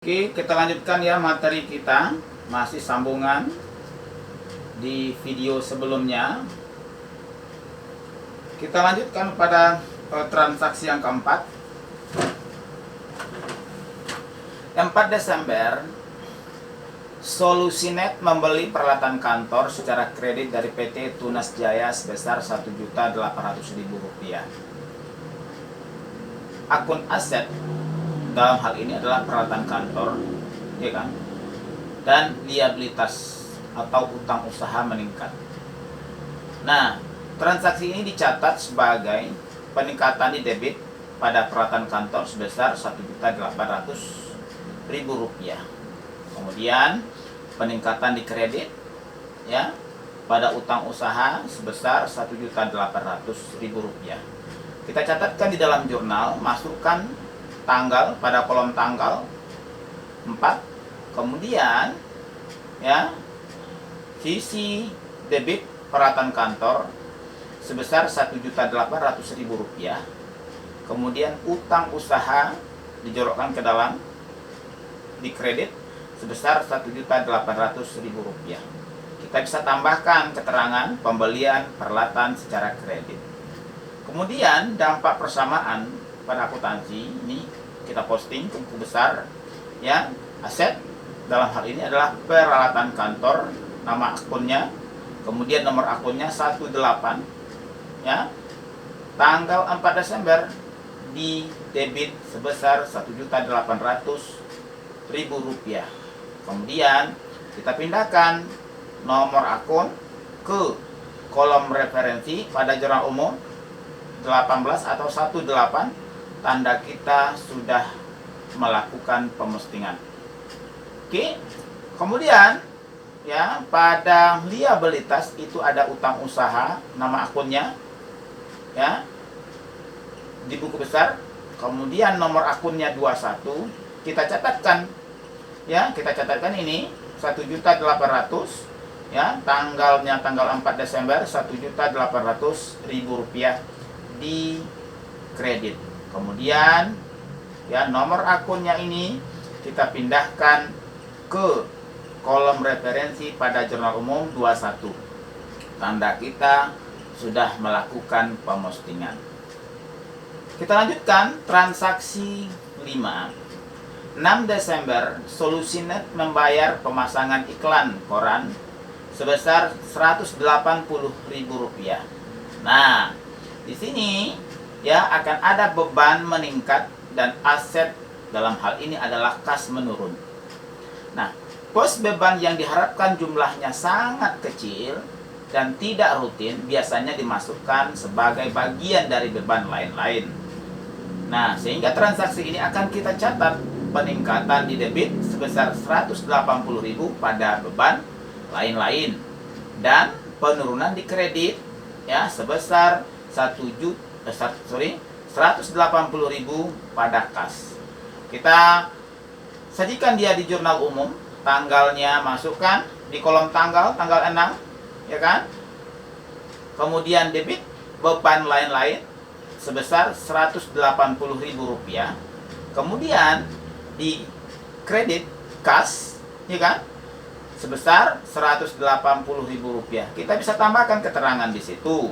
Oke, kita lanjutkan ya materi kita. Masih sambungan di video sebelumnya. Kita lanjutkan pada transaksi yang keempat. 4 Desember, Solusinet membeli peralatan kantor secara kredit dari PT Tunas Jaya sebesar Rp1.800.000. Akun aset dalam hal ini adalah peralatan kantor, ya kan? Dan liabilitas atau utang usaha meningkat. Nah, transaksi ini dicatat sebagai peningkatan di debit pada peralatan kantor sebesar Rp1.800.000. Kemudian peningkatan di kredit ya pada utang usaha sebesar Rp1.800.000. Kita catatkan di dalam jurnal, masukkan tanggal pada kolom tanggal 4. Kemudian ya sisi debit peralatan kantor sebesar Rp1.800.000. Kemudian utang usaha dijorokkan ke dalam di kredit sebesar Rp1.800.000. Kita bisa tambahkan keterangan pembelian peralatan secara kredit. Kemudian dampak persamaan pada akuntansi ini kita posting ke buku besar ya. Aset dalam hal ini adalah peralatan kantor, nama akunnya, kemudian nomor akunnya 18 ya. Tanggal 4 Desember di debit sebesar Rp1.800.000. Kemudian kita pindahkan nomor akun ke kolom referensi pada jurnal umum 18 atau 18, tanda kita sudah melakukan pemostingan. Oke. Kemudian ya pada liabilitas itu ada utang usaha, nama akunnya ya di buku besar. Kemudian nomor akunnya 21, kita catatkan ya, kita catatkan ini 1.800.000 ya, tanggalnya tanggal 4 Desember Rp1.800.000 di kredit. Kemudian ya nomor akunnya ini kita pindahkan ke kolom referensi pada jurnal umum 21. Tanda kita sudah melakukan pemostingan. Kita lanjutkan transaksi 5. 6 Desember, Solusinet membayar pemasangan iklan koran sebesar Rp180.000. Nah, di sini ya akan ada beban meningkat dan aset dalam hal ini adalah kas menurun. Nah, pos beban yang diharapkan jumlahnya sangat kecil dan tidak rutin biasanya dimasukkan sebagai bagian dari beban lain-lain. Nah, sehingga transaksi ini akan kita catat peningkatan di debit sebesar Rp180.000 pada beban lain-lain dan penurunan di kredit ya sebesar Rp180.000 pada kas. Kita sajikan dia di jurnal umum, tanggalnya masukkan di kolom tanggal 6 ya kan. Kemudian debit beban lain-lain sebesar Rp180.000. Kemudian di kredit kas ya kan sebesar Rp180.000. Kita bisa tambahkan keterangan di situ.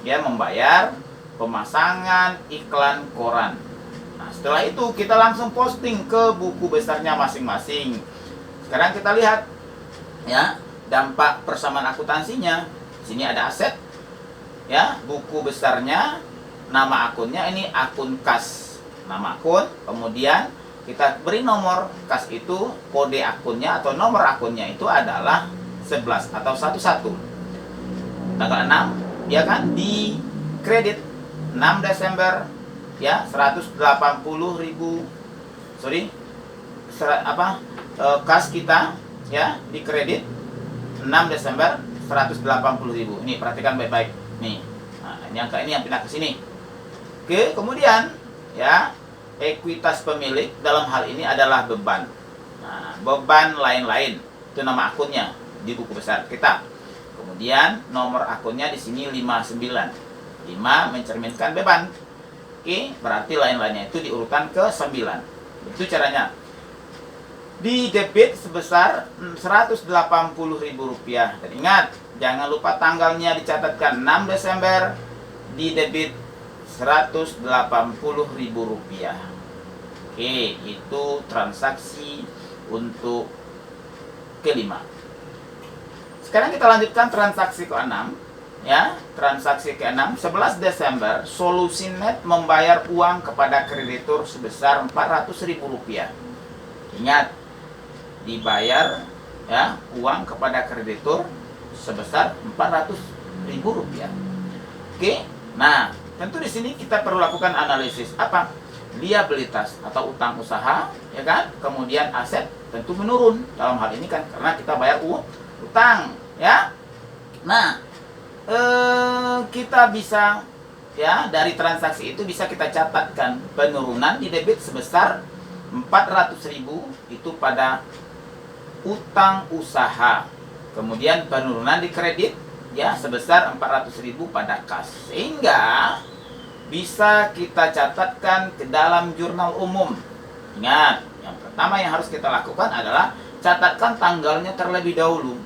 Dia membayar pemasangan iklan koran. Nah, setelah itu kita langsung posting ke buku besarnya masing-masing. Sekarang kita lihat ya dampak persamaan akuntansinya. Di sini ada aset ya, buku besarnya, nama akunnya ini akun kas, nama akun. Kemudian kita beri nomor kas itu, kode akunnya atau nomor akunnya itu adalah 11 atau 11. Tanggal 6 ya kan di kredit 6 Desember ya 180.000 kas kita ya di kredit 6 Desember 180.000. Ini perhatikan baik-baik nih. Nah, ini angka ini yang pindah ke sini. Oke, kemudian ya ekuitas pemilik dalam hal ini adalah beban. Nah, beban lain-lain itu nama akunnya di buku besar kita. Kemudian nomor akunnya di sini 59. 5 mencerminkan beban. Oke, berarti lain-lainnya itu diurutkan ke 9. Itu caranya. di debit sebesar Rp180.000. Dan ingat, jangan lupa tanggalnya dicatatkan 6 Desember, di debit Rp180.000. Oke, itu transaksi untuk kelima. Sekarang kita lanjutkan transaksi ke-6, ya. Transaksi ke-6, 11 Desember, Solusinet membayar uang kepada kreditur sebesar Rp400.000. Ingat, dibayar ya uang kepada kreditur sebesar Rp400.000. Oke. Nah, tentu di sini kita perlu lakukan analisis apa? Liabilitas atau utang usaha, ya kan? Kemudian aset tentu menurun dalam hal ini kan karena kita bayar utang, ya. Nah, kita bisa ya dari transaksi itu bisa kita catatkan penurunan di debit sebesar Rp400.000 itu pada utang usaha. Kemudian penurunan di kredit ya sebesar Rp400.000 pada kas. Sehingga bisa kita catatkan ke dalam jurnal umum. Ingat, yang pertama yang harus kita lakukan adalah catatkan tanggalnya terlebih dahulu.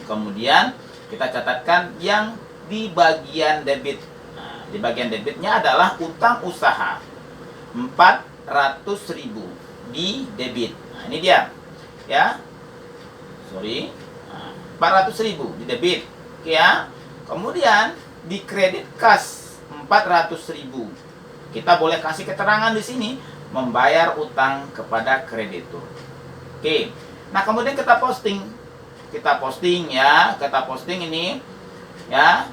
Kemudian kita catatkan yang di bagian debit. Nah, di bagian debitnya adalah utang usaha Rp400.000 di debit. Nah, ini dia. Ya. Sorry. Nah, Rp400.000 di debit. Oke ya. Kemudian di kredit kas Rp400.000. Kita boleh kasih keterangan di sini membayar utang kepada kreditur. Oke. Nah, kemudian kita posting ya, kita posting ini ya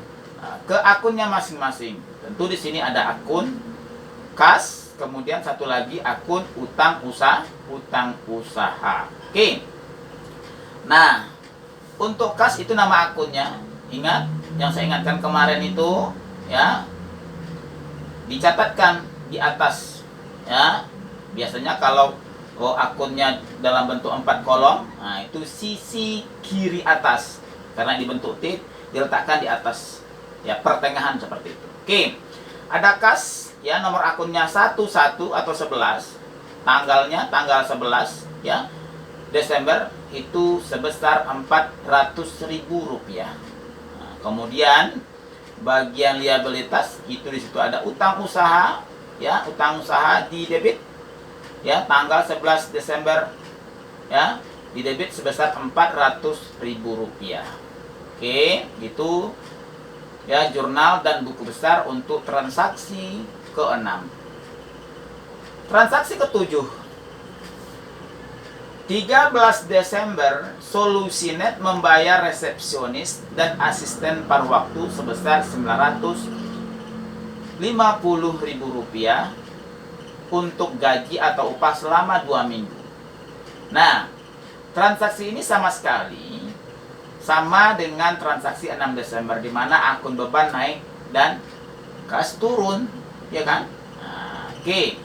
ke akunnya masing-masing. Tentu di sini ada akun kas, kemudian satu lagi akun utang usaha. Oke. Nah, untuk kas itu nama akunnya. Ingat yang saya ingatkan kemarin itu ya, dicatatkan di atas ya. Biasanya kalau akunnya dalam bentuk 4 kolom, nah itu sisi kiri atas. Karena dibentuk T, diletakkan di atas ya, pertengahan seperti itu. Oke. Ada kas ya, nomor akunnya 11 atau 11. Tanggalnya tanggal 11 ya. Desember itu sebesar Rp400.000. Nah, kemudian bagian liabilitas itu di situ ada utang usaha ya, utang usaha di debit ya tanggal 11 Desember ya, di debit sebesar Rp400.000. Oke, itu ya jurnal dan buku besar untuk transaksi ke-6. Transaksi ke-7, 13 Desember, Solusinet membayar resepsionis dan asisten paruh waktu sebesar Rp950.000 untuk gaji atau upah selama 2 minggu. Nah, transaksi ini sama sekali sama dengan transaksi 6 Desember di mana akun beban naik dan kas turun, ya kan? Nah, oke.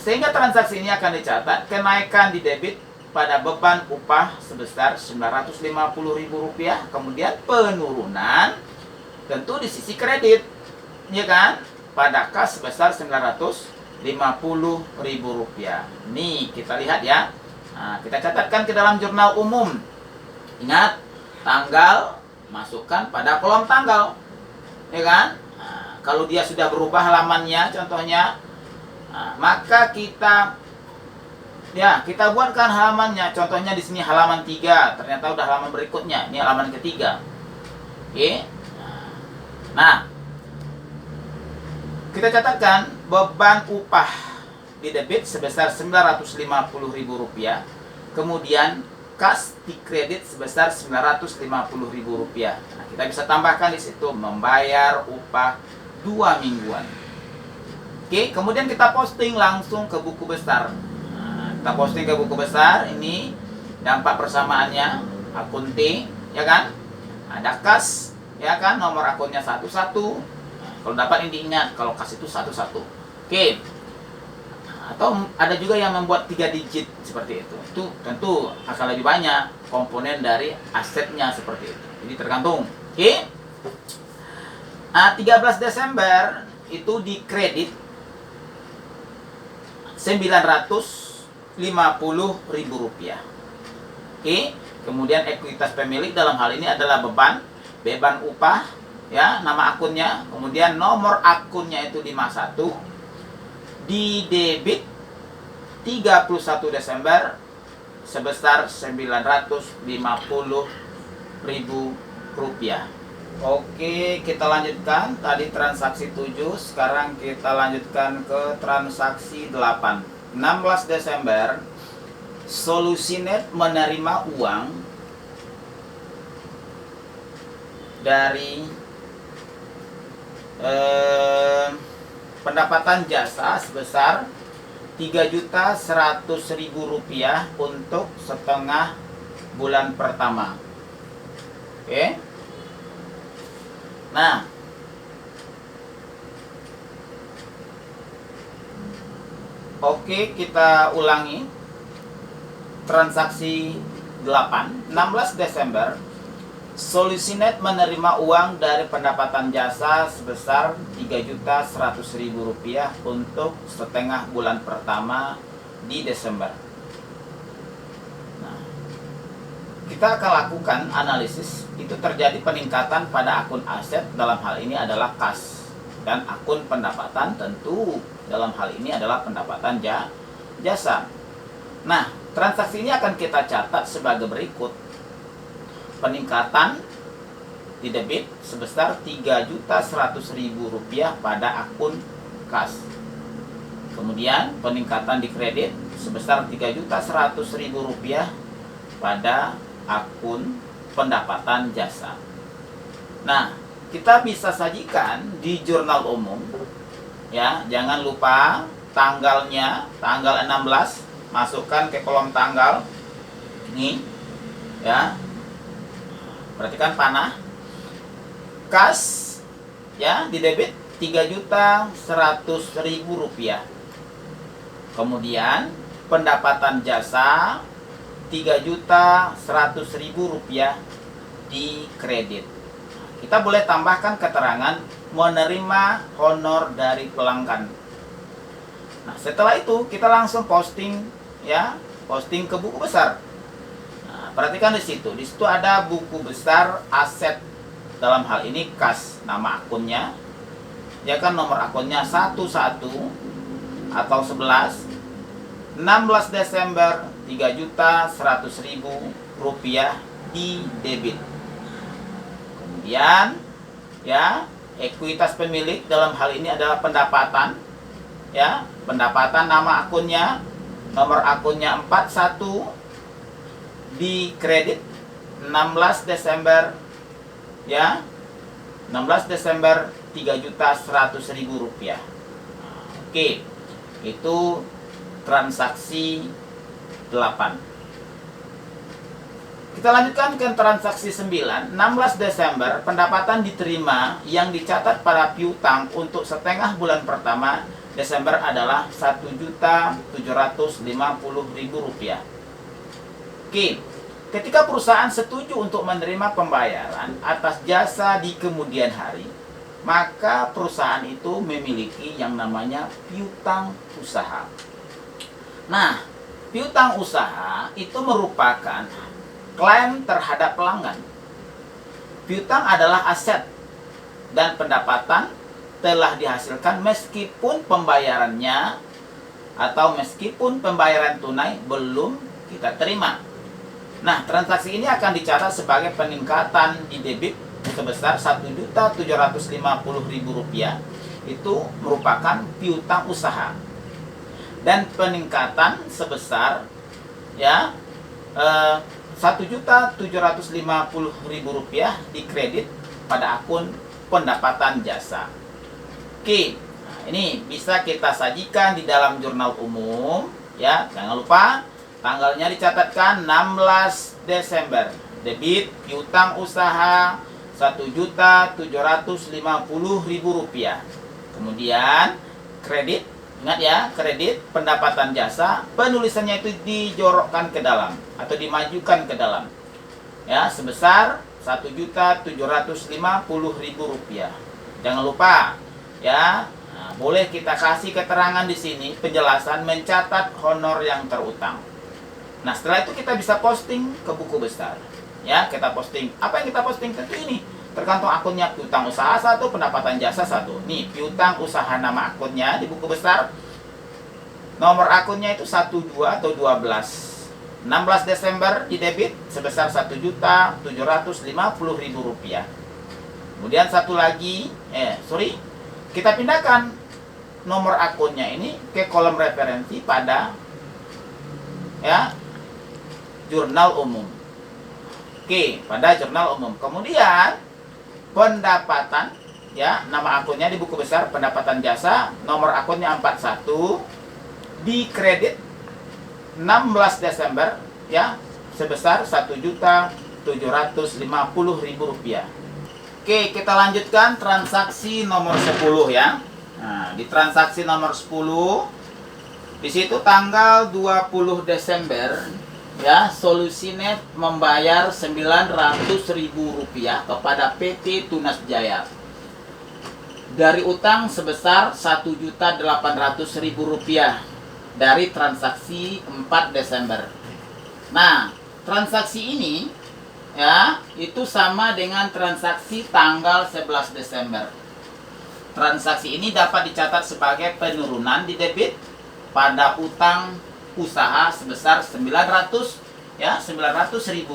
Sehingga transaksi ini akan dicatat kenaikan di debit pada beban upah sebesar Rp950.000, kemudian penurunan tentu di sisi kredit, ya kan? Pada kas sebesar Rp950.000. Nih, kita lihat ya. Nah, kita catatkan ke dalam jurnal umum. Ingat, tanggal masukkan pada kolom tanggal, ya kan? Nah, kalau dia sudah berubah halamannya, contohnya, nah, maka kita buatkan halamannya. Contohnya di sini halaman 3, ternyata udah halaman berikutnya. Ini halaman ketiga. Oke. Nah, kita catatkan beban upah di debit sebesar Rp950.000. Kemudian kas di kredit sebesar Rp950.000. Nah, kita bisa tambahkan di situ membayar upah 2 mingguan. Oke, kemudian kita posting langsung ke buku besar. Nah, kita posting ke buku besar. Ini dampak persamaannya akun T, ya kan? Ada kas, ya kan? Nomor akunnya 11. Nah, kalau dapat ini diingat, kalau kas itu 11. Oke. Atau ada juga yang membuat 3 digit seperti itu. Itu tentu akan lebih banyak komponen dari asetnya seperti itu. Jadi tergantung. Oke. Nah, 13 Desember itu di kredit 900 Rp50.000. Oke, kemudian ekuitas pemilik dalam hal ini adalah beban upah, ya, nama akunnya, kemudian nomor akunnya itu 51, di debit 31 Desember sebesar Rp950.000. Oke, kita lanjutkan. Tadi transaksi 7, sekarang kita lanjutkan ke transaksi 8. 16 Desember, Solusinet menerima uang dari pendapatan jasa sebesar Rp3.100.000 untuk setengah bulan pertama. Oke. Nah, oke, kita ulangi. Transaksi 8, 16 Desember, Solusinet menerima uang dari pendapatan jasa sebesar Rp3.100.000 untuk setengah bulan pertama di Desember. Nah, kita akan lakukan analisis. Itu terjadi peningkatan pada akun aset, dalam hal ini adalah kas, dan akun pendapatan tentu dalam hal ini adalah pendapatan jasa. Nah, transaksi ini akan kita catat sebagai berikut. Peningkatan di debit sebesar Rp3.100.000 pada akun kas. Kemudian peningkatan di kredit sebesar Rp3.100.000 pada akun pendapatan jasa. Nah, kita bisa sajikan di jurnal umum, ya. Jangan lupa tanggalnya, tanggal 16, masukkan ke kolom tanggal ini, ya. Perhatikan panah. Kas, ya, di debit Rp3.100.000. Kemudian pendapatan jasa Rp3.100.000 di kredit. Kita boleh tambahkan keterangan menerima honor dari pelanggan. Nah, setelah itu kita langsung posting, ya, posting ke buku besar. Nah, perhatikan di situ ada buku besar aset, dalam hal ini kas, nama akunnya, ya kan, nomor akunnya 11 atau 11, 16 Desember Rp3.100.000 di debit. Kemudian, ya, ekuitas pemilik dalam hal ini adalah pendapatan, ya, pendapatan, nama akunnya, nomor akunnya 41, di kredit 16 Desember, ya, 16 Desember Rp3.100.000. Oke, itu transaksi 8. Kita lanjutkan ke transaksi 9. 16 Desember, pendapatan diterima yang dicatat pada piutang untuk setengah bulan pertama Desember adalah Rp1.750.000. Oke, ketika perusahaan setuju untuk menerima pembayaran atas jasa di kemudian hari, maka perusahaan itu memiliki yang namanya piutang usaha. Nah, piutang usaha itu merupakan klaim terhadap pelanggan. Piutang adalah aset dan pendapatan telah dihasilkan meskipun pembayarannya atau meskipun pembayaran tunai belum kita terima. Nah, transaksi ini akan dicatat sebagai peningkatan di debit sebesar Rp1.750.000. Itu merupakan piutang usaha. Dan peningkatan sebesar, ya, Rp1.750.000 di kredit pada akun pendapatan jasa. Oke, nah, ini bisa kita sajikan di dalam jurnal umum, ya. Jangan lupa tanggalnya dicatatkan 16 Desember. Debit piutang usaha Rp1.750.000. Kemudian kredit, ingat ya, kredit pendapatan jasa, penulisannya itu dijorokkan ke dalam atau dimajukan ke dalam, ya, sebesar Rp1.750.000. Jangan lupa, ya. Nah, boleh kita kasih keterangan di sini, penjelasan mencatat honor yang terutang. Nah, setelah itu kita bisa posting ke buku besar. Ya, kita posting. Apa yang kita posting? Tentu ini tergantung akunnya, piutang usaha 1, pendapatan jasa 1. Nih, piutang usaha nama akunnya di buku besar. Nomor akunnya itu 12 atau 12. 16 Desember di debit sebesar Rp1.750.000. Kemudian satu lagi, kita pindahkan nomor akunnya ini ke kolom referensi pada jurnal umum. Oke, pada jurnal umum. Kemudian pendapatan, nama akunnya di buku besar pendapatan jasa, nomor akunnya 41, di kredit 16 Desember sebesar Rp1.750.000. Oke, kita lanjutkan transaksi nomor 10 ya. Nah, di transaksi nomor 10 di situ tanggal 20 Desember Solusinet membayar Rp900.000 kepada PT Tunas Jaya dari utang sebesar Rp1.800.000 dari transaksi 4 Desember. Nah, transaksi ini itu sama dengan transaksi tanggal 11 Desember. Transaksi ini dapat dicatat sebagai penurunan di debit pada utang usaha sebesar Rp900.000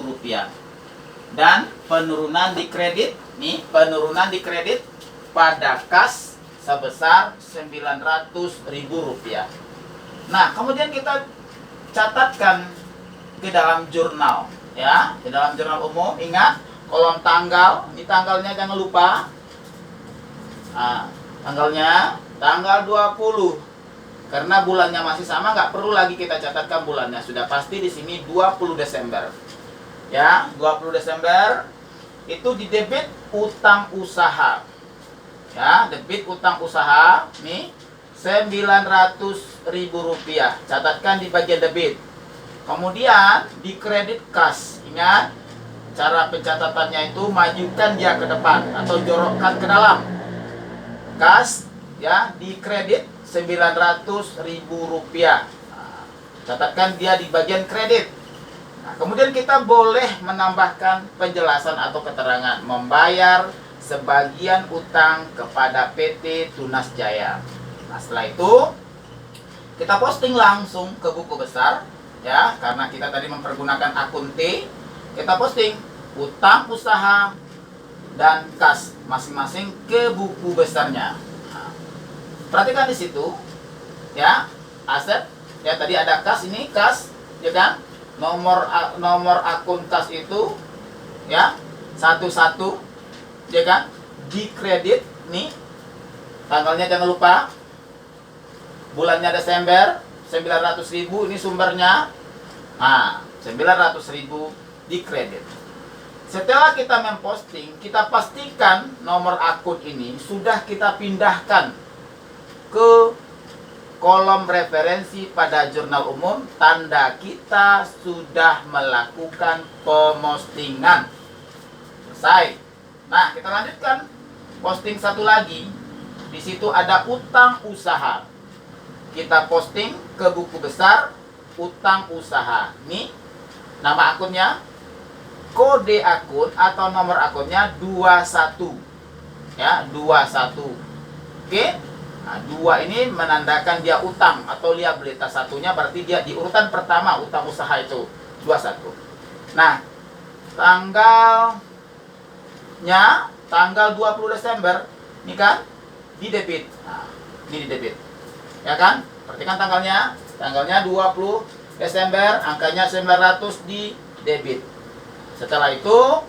dan penurunan di kredit pada kas sebesar Rp900.000. Nah, kemudian kita catatkan ke dalam jurnal, ke dalam jurnal umum. Ingat, kolom tanggal, ini tanggalnya jangan lupa. Nah, tanggalnya tanggal 20. Karena bulannya masih sama, nggak perlu lagi kita catatkan bulannya. Sudah pasti di sini 20 Desember. 20 Desember itu di debit utang usaha. Debit utang usaha nih Rp900.000. Catatkan di bagian debit. Kemudian di kredit kas. Ingat, cara pencatatannya itu majukan dia ke depan atau jorokkan ke dalam. Kas di kredit Rp900.000. Catatkan dia di bagian kredit. Nah, kemudian kita boleh menambahkan penjelasan atau keterangan membayar sebagian utang kepada PT Tunas Jaya. Nah, setelah itu kita posting langsung ke buku besar karena kita tadi mempergunakan akun T. Kita posting utang usaha dan kas masing-masing ke buku besarnya. Nah, perhatikan di situ aset tadi ada kas, ini kas nomor akun kas itu 11 di kredit nih, tanggalnya jangan lupa, bulannya Desember, 900.000 ini sumbernya. Nah, 900.000 di kredit. Setelah kita memposting, kita pastikan nomor akun ini sudah kita pindahkan ke kolom referensi pada jurnal umum, tanda kita sudah melakukan pepostingan. Selesai. Nah, kita lanjutkan posting satu lagi. Di situ ada utang usaha. Kita posting ke buku besar utang usaha. Ini nama akunnya, kode akun atau nomor akunnya 21. 21. Oke. Nah, 2 ini menandakan dia utang atau liabilitas. Satunya berarti dia di urutan pertama utang usaha itu 21. Nah, tanggal 20 Desember ini kan di debit. Nah, ini di debit. Ya kan? Perhatikan tanggalnya. Tanggalnya 20 Desember, angkanya 900 di debit. Setelah itu,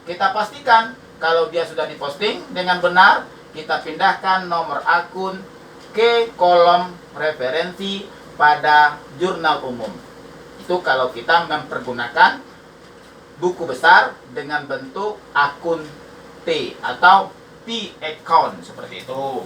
kita pastikan kalau dia sudah diposting dengan benar, kita pindahkan nomor akun ke kolom referensi pada jurnal umum. Itu kalau kita mempergunakan buku besar dengan bentuk akun T atau P account seperti itu.